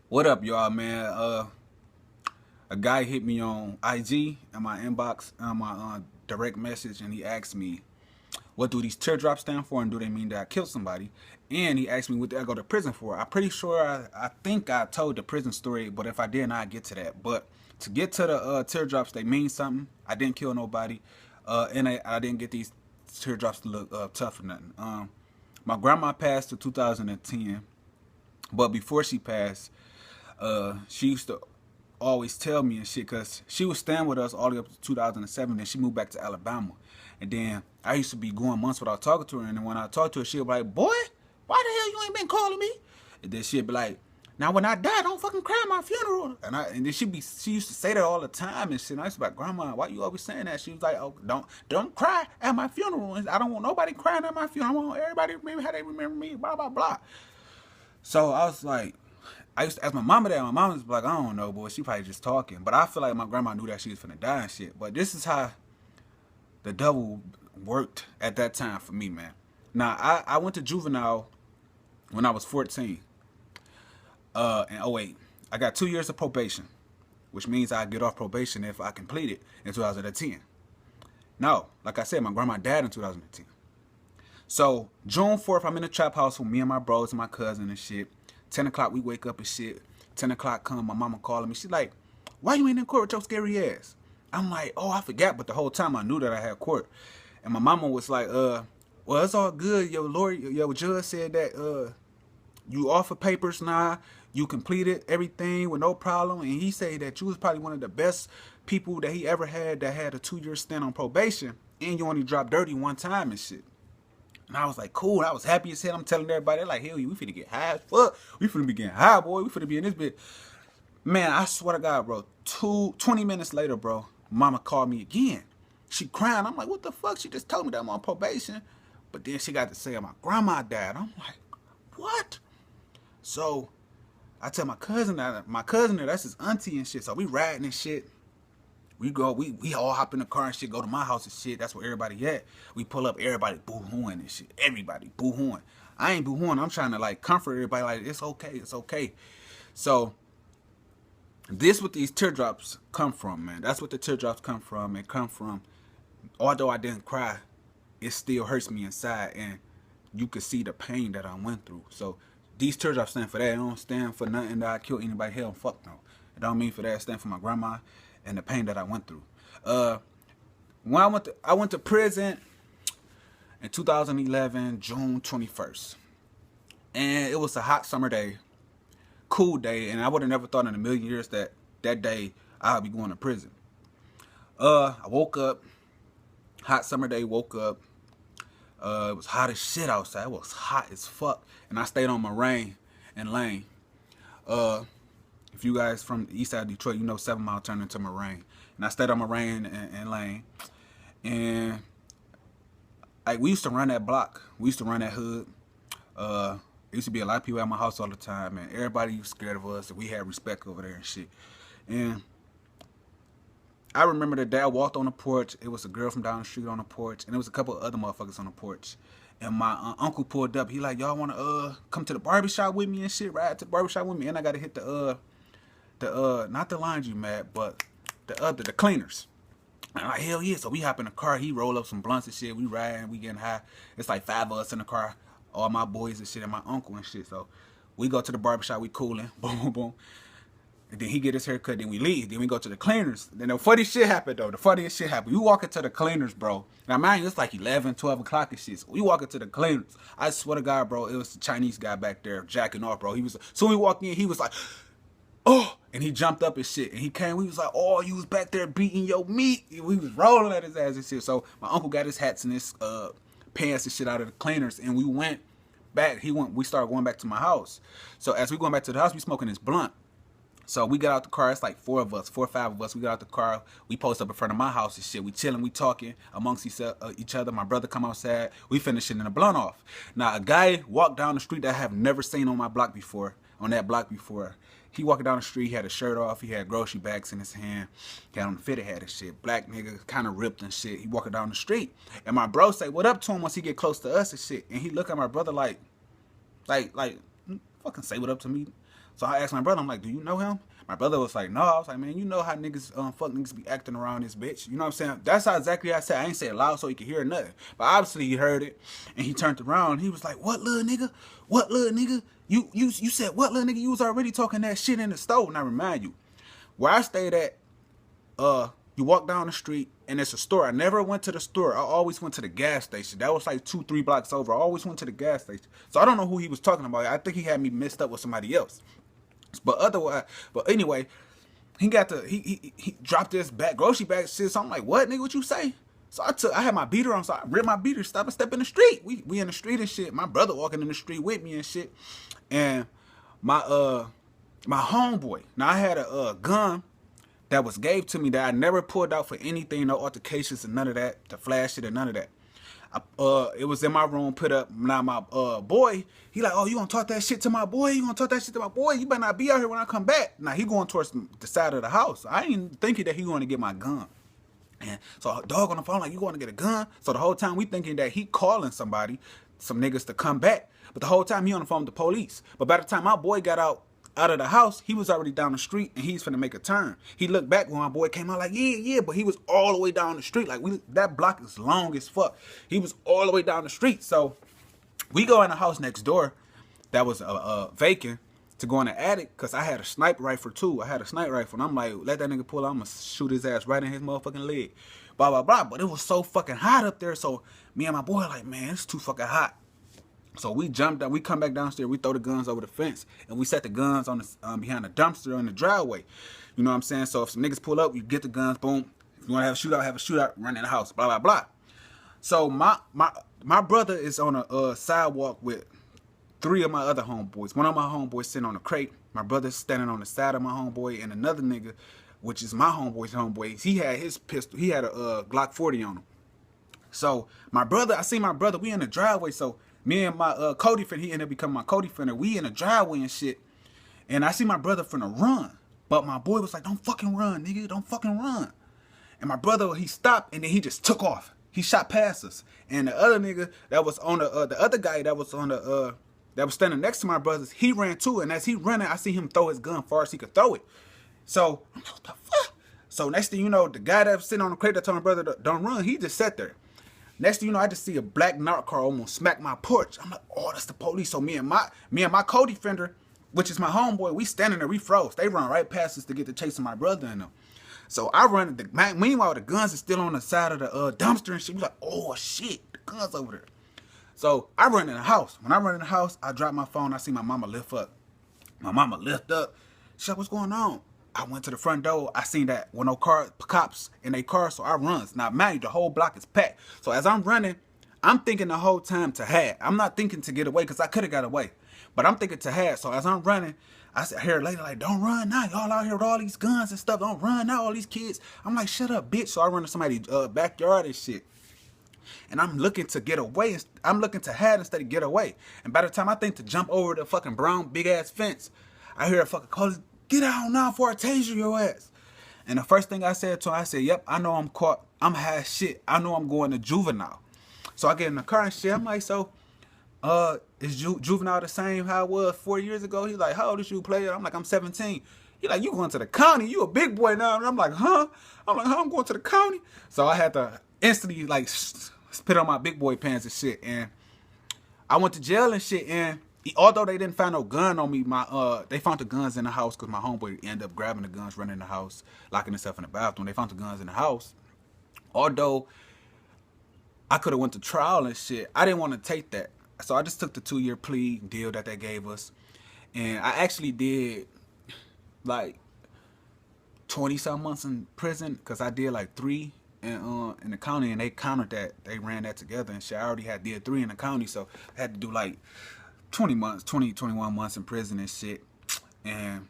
What up, y'all, man? A guy hit me on IG in my inbox on my direct message, and he asked me, "What do these teardrops stand for, and do they mean that I killed somebody?" And he asked me, "What did I go to prison for?" I'm pretty sure I think I told the prison story, but if I didn't, I get to that. But to get to the teardrops, they mean something. I didn't kill nobody, and I didn't get these teardrops to look tough or nothing. My grandma passed in 2010, but before she passed, she used to always tell me and shit because she was staying with us all the way up to 2007. Then she moved back to Alabama, and then I used to be going months without talking to her. And then when I talked to her, she'd be like, "Boy, why the hell you ain't been calling me?" And then she'd be like, "Now when I die, don't fucking cry at my funeral." And then she used to say that all the time and shit. And I used to be like, "Grandma, why you always saying that?" She was like, "Oh, don't cry at my funeral. I don't want nobody crying at my funeral. I want everybody to remember how they remember me. Blah blah blah." So I was like, I used to ask my mama that. My mama was like, "I don't know, boy. She probably just talking." But I feel like my grandma knew that she was finna die and shit. But this is how the devil worked at that time for me, man. Now, I went to juvenile when I was 14. And oh wait, I got 2 years of probation, which means I get off probation if I complete it in 2010. No, like I said, my grandma died in 2010. So June 4th, I'm in the trap house with me and my bros and my cousin and shit. 10 o'clock, we wake up and shit. 10 o'clock come, my mama calling me. She's like, "Why you ain't in court with your scary ass?" I'm like, "Oh, I forgot." But the whole time I knew that I had court. And my mama was like, "Well, it's all good. Your lawyer, your judge said that you offer papers now. You completed everything with no problem." And he said that you was probably one of the best people that he ever had that had a 2 year stint on probation. And you only dropped dirty one time and shit. And I was like, cool. I was happy as hell. I'm telling everybody, like, hell, we finna get high as fuck. We finna be getting high, boy. We finna be in this bit. Man, I swear to God, bro. 20 minutes later, bro, mama called me again. She crying. I'm like, what the fuck? She just told me that I'm on probation. But then she got to say my grandma died. I'm like, what? So I tell my cousin there, that's his auntie and shit. So we riding and shit. We all hop in the car and shit, go to my house and shit. That's where everybody at. We pull up, everybody boo-hooing and shit. Everybody boo-hooing. I ain't boo-hooing. I'm trying to like comfort everybody like, it's okay, it's okay. So this what these teardrops come from, man. That's what the teardrops come from. It come from, although I didn't cry, it still hurts me inside, and you could see the pain that I went through. So these teardrops stand for that. It don't stand for nothing that I killed anybody. Hell, fuck no. It don't mean for that. It stand for my grandma and the pain that I went through. When I went to prison in 2011, June 21st, and it was a hot summer day, cool day, and I would have never thought in a million years that that day I'd be going to prison. I woke up, hot summer day, woke up. It was hot as shit outside. It was hot as fuck, and I stayed on Moraine and Lane. Uh, if you guys from the east side of Detroit, you know 7 Mile turned into Moraine, and I stayed on Moraine and Lane, and like we used to run that block. We used to run that hood. There used to be a lot of people at my house all the time, and everybody was scared of us, and we had respect over there and shit. And I remember the day I walked on the porch. It was a girl from down the street on the porch, and there was a couple of other motherfuckers on the porch. And my uncle pulled up. He like, "Y'all wanna come to the barbershop with me and shit? Ride to the barbershop with me?" And I gotta hit the not the laundromat, but the cleaners. And I'm like, hell yeah. So we hop in the car. He roll up some blunts and shit. We riding. We getting high. It's like 5 of us in the car. All my boys and shit and my uncle and shit. So we go to the barbershop. We cooling. Boom, boom, boom. And then he get his hair cut. Then we leave. Then we go to the cleaners. Then the funny shit happened, though. The funniest shit happened. We walk into the cleaners, bro. Now, mind you, it's like 11, 12 o'clock and shit. So we walk into the cleaners. I swear to God, bro, it was the Chinese guy back there jacking off, bro. So we walked in, he was like, "Oh," and he jumped up and shit. And he came, we was like, "Oh, you was back there beating your meat." We was rolling at his ass and shit. So my uncle got his hats and his pants and shit out of the cleaners, and we went back. We started going back to my house. So as we going back to the house, we smoking this blunt. So we got out the car. It's like 4 or 5 of us. We got out the car. We post up in front of my house and shit. We chilling. We talking amongst each other. My brother come outside. We finishing in a blunt off. Now a guy walked down the street that I have never seen on my block before. On that block before. He walking down the street. He had a shirt off. He had grocery bags in his hand. He had on the fitted hat and shit. Black nigga, kind of ripped and shit. He walking down the street. And my bro say, "What up?" to him once he get close to us and shit. And he look at my brother like, fucking say what up to me. So I asked my brother, I'm like, do you know him? My brother was like, no. I was like, man, you know how niggas, fuck niggas be acting around this bitch. You know what I'm saying? That's how exactly I said. I ain't say it loud so he could hear nothing. But obviously he heard it, and he turned around. He was like, what little nigga? What little nigga? You said what little nigga? You was already talking that shit in the store. And I remind you, where I stayed at, you walk down the street and it's a store. I never went to the store. I always went to the gas station. That was like 2-3 blocks over. I always went to the gas station. So I don't know who he was talking about. I think he had me mixed up with somebody else. But anyway, he got he dropped this grocery bag shit. So I'm like, what nigga, what you say? So I had my beater on, so I ripped my beater, stop and step in the street. We in the street and shit. My brother walking in the street with me and shit. And my homeboy. Now I had a gun that was gave to me that I never pulled out for anything, no altercations and none of that, to flash it or none of that. It was in my room, put up. Now my boy, he like, oh, you gonna talk that shit to my boy? You gonna talk that shit to my boy? You better not be out here when I come back. Now he going towards the side of the house. I ain't thinking that he going to get my gun. And so a dog on the phone like, you going to get a gun? So the whole time we thinking that he calling somebody, some niggas to come back. But the whole time he on the phone with the police. But by the time my boy got out of the house, he was already down the street and he's finna make a turn. He looked back when my boy came out like, yeah, but he was all the way down the street. Like that block is long as fuck. He was all the way down the street. So we go in the house next door that was vacant to go in the attic because I had a sniper rifle too. I had a sniper rifle and I'm like, let that nigga pull out. I'm gonna shoot his ass right in his motherfucking leg. Blah, blah, blah. But it was so fucking hot up there. So me and my boy like, man, it's too fucking hot. So we jumped down, we come back downstairs, we throw the guns over the fence, and we set the guns on the behind the dumpster in the driveway. You know what I'm saying? So if some niggas pull up, you get the guns, boom. If you want to have a shootout, run in the house, blah, blah, blah. So my brother is on a sidewalk with 3 of my other homeboys. One of my homeboys sitting on a crate. My brother's standing on the side of my homeboy, and another nigga, which is my homeboy's homeboy, he had his pistol. He had a Glock 40 on him. So I see my brother, we in the driveway, so me and my co-defender, he ended up becoming my co-defender. We in the driveway and shit. And I see my brother finna run. But my boy was like, don't fucking run, nigga. Don't fucking run. And my brother, he stopped and then he just took off. He shot past us. And the other nigga that was on the other guy that was on that was standing next to my brothers, he ran too. And as he running, I see him throw his gun far as he could throw it. So, I'm like, what the fuck? So next thing you know, the guy that was sitting on the crate that told my brother don't run, he just sat there. Next thing you know, I just see a black narc car almost smack my porch. I'm like, oh, that's the police. So me and my co-defender, which is my homeboy, we standing there, we froze. They run right past us to get to chasing my brother and them. So I run. Meanwhile, the guns are still on the side of the dumpster and shit. We like, oh shit, the guns over there. So I run in the house. When I run in the house, I drop my phone. I see my mama lift up. My mama lift up. She's like, what's going on? I went to the front door. I seen that with no cops in a car, so I runs. Now, mind you, the whole block is packed. So as I'm running, I'm thinking the whole time to hide. I'm not thinking to get away because I could have got away. But I'm thinking to hide. So as I'm running, I hear a lady like, don't run now. Y'all out here with all these guns and stuff. Don't run now, all these kids. I'm like, shut up, bitch. So I run to somebody's backyard and shit. And I'm looking to get away. I'm looking to hide instead of get away. And by the time I think to jump over the fucking brown big-ass fence, I hear a fucking call, get out now before I taser your ass. And the first thing I said to him, I said, yep, I know I'm caught. I'm high as shit. I know I'm going to juvenile. So I get in the car and shit. I'm like, so, is juvenile the same how it was 4 years ago? He's like, how old is you, player? I'm like, I'm 17. He like, you going to the county? You a big boy now. And I'm like, huh? I'm like, huh? I'm going to the county? So I had to instantly, like, spit on my big boy pants and shit. And I went to jail and shit. And although they didn't find no gun on me, they found the guns in the house because my homeboy ended up grabbing the guns, running in the house, locking himself in the bathroom. They found the guns in the house. Although I could have went to trial and shit, I didn't want to take that. So I just took the 2-year plea deal that they gave us. And I actually did like 20-some months in prison because I did like 3 in the county, and they counted that. They ran that together and shit. I already did 3 in the county, so I had to do like 21 months in prison and shit. And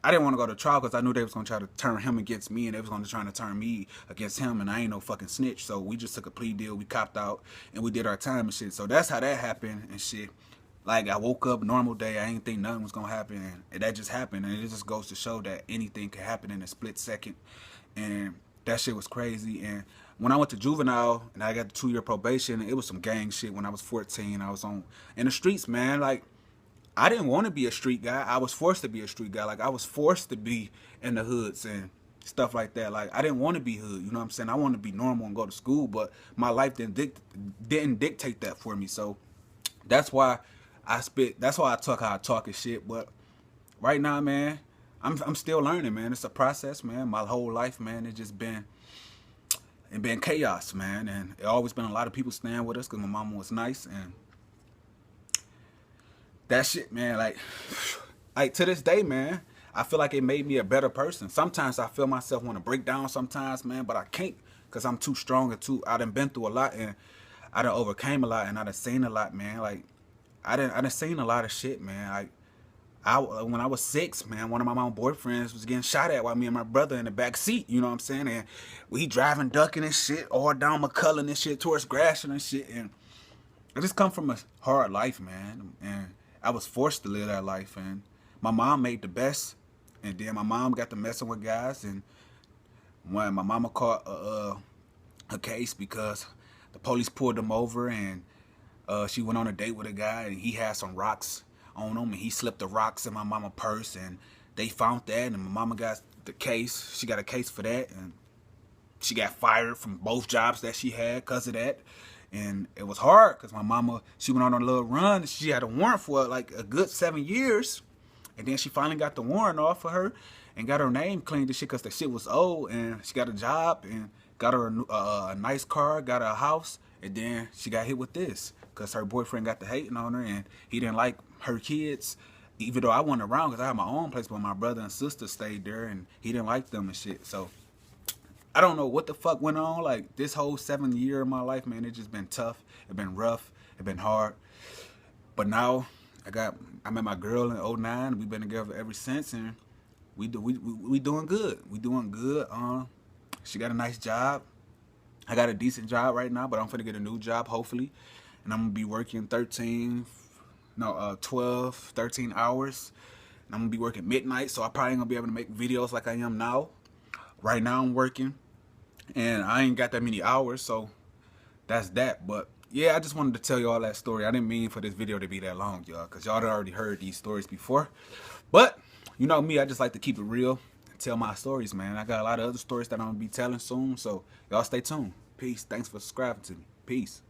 I didn't want to go to trial because I knew they was going to try to turn him against me, and they was going to try to turn me against him, and I ain't no fucking snitch. So we just took a plea deal, we copped out, and we did our time and shit. So that's how that happened and shit. Like, I woke up, normal day, I ain't think nothing was going to happen, and that just happened. And it just goes to show that anything can happen in a split second. And that shit was crazy. And when I went to juvenile and I got the 2-year probation, it was some gang shit when I was 14. I was in the streets, man. Like, I didn't want to be a street guy. I was forced to be a street guy. Like, I was forced to be in the hoods and stuff like that. Like, I didn't want to be hood. You know what I'm saying? I wanted to be normal and go to school, but my life didn't dictate that for me. So that's why I spit. That's why I talk how I talk and shit. But right now, man, I'm still learning, man. It's a process, man. My whole life, man, it been chaos, man. And it always been a lot of people staying with us because my mama was nice, and that shit, man, like to this day, man, I feel like it made me a better person. Sometimes I feel myself want to break down sometimes, man, but I can't because I'm too strong and I done been through a lot, and I done overcame a lot, and I done seen a lot, man. Like, I done seen a lot of shit, man. Like, when I was 6, man, one of my mom boyfriends was getting shot at while me and my brother in the back seat, you know what I'm saying? And we driving, ducking and shit, all down McCullen and shit, towards Gratiot and shit, and I just come from a hard life, man, and I was forced to live that life, and my mom made the best, and then my mom got to messing with guys, and when my mama caught a case because the police pulled him over, and she went on a date with a guy, and he had some rocks on him, and he slipped the rocks in my mama purse, and they found that, and my mama got the case. She got a case for that, and she got fired from both jobs that she had because of that. And it was hard because my mama, she went on a little run. She had a warrant for like a good 7 years. And then she finally got the warrant off of her and got her name cleaned and shit because the shit was old. And she got a job and got her a nice car, got her a house. And then she got hit with this because her boyfriend got the hating on her and he didn't like her kids. Even though I wasn't around because I had my own place, but my brother and sister stayed there and he didn't like them and shit. So I don't know what the fuck went on. Like, this whole 7 year of my life, man, it just been tough. It been rough. It been hard. But now I met my girl in 2009. We've been together ever since, and we doing good. We doing good. She got a nice job. I got a decent job right now, but I'm finna get a new job hopefully, and I'm gonna be working 12, 13 hours. And I'm gonna be working midnight, so I probably ain't gonna be able to make videos like I am now. Right now I'm working, and I ain't got that many hours, so that's that. But yeah, I just wanted to tell you all that story. I didn't mean for this video to be that long, y'all, because y'all already heard these stories before. But you know me, I just like to keep it real and tell my stories, man. I got a lot of other stories that I'm gonna be telling soon, so y'all stay tuned. Peace. Thanks for subscribing to me. Peace.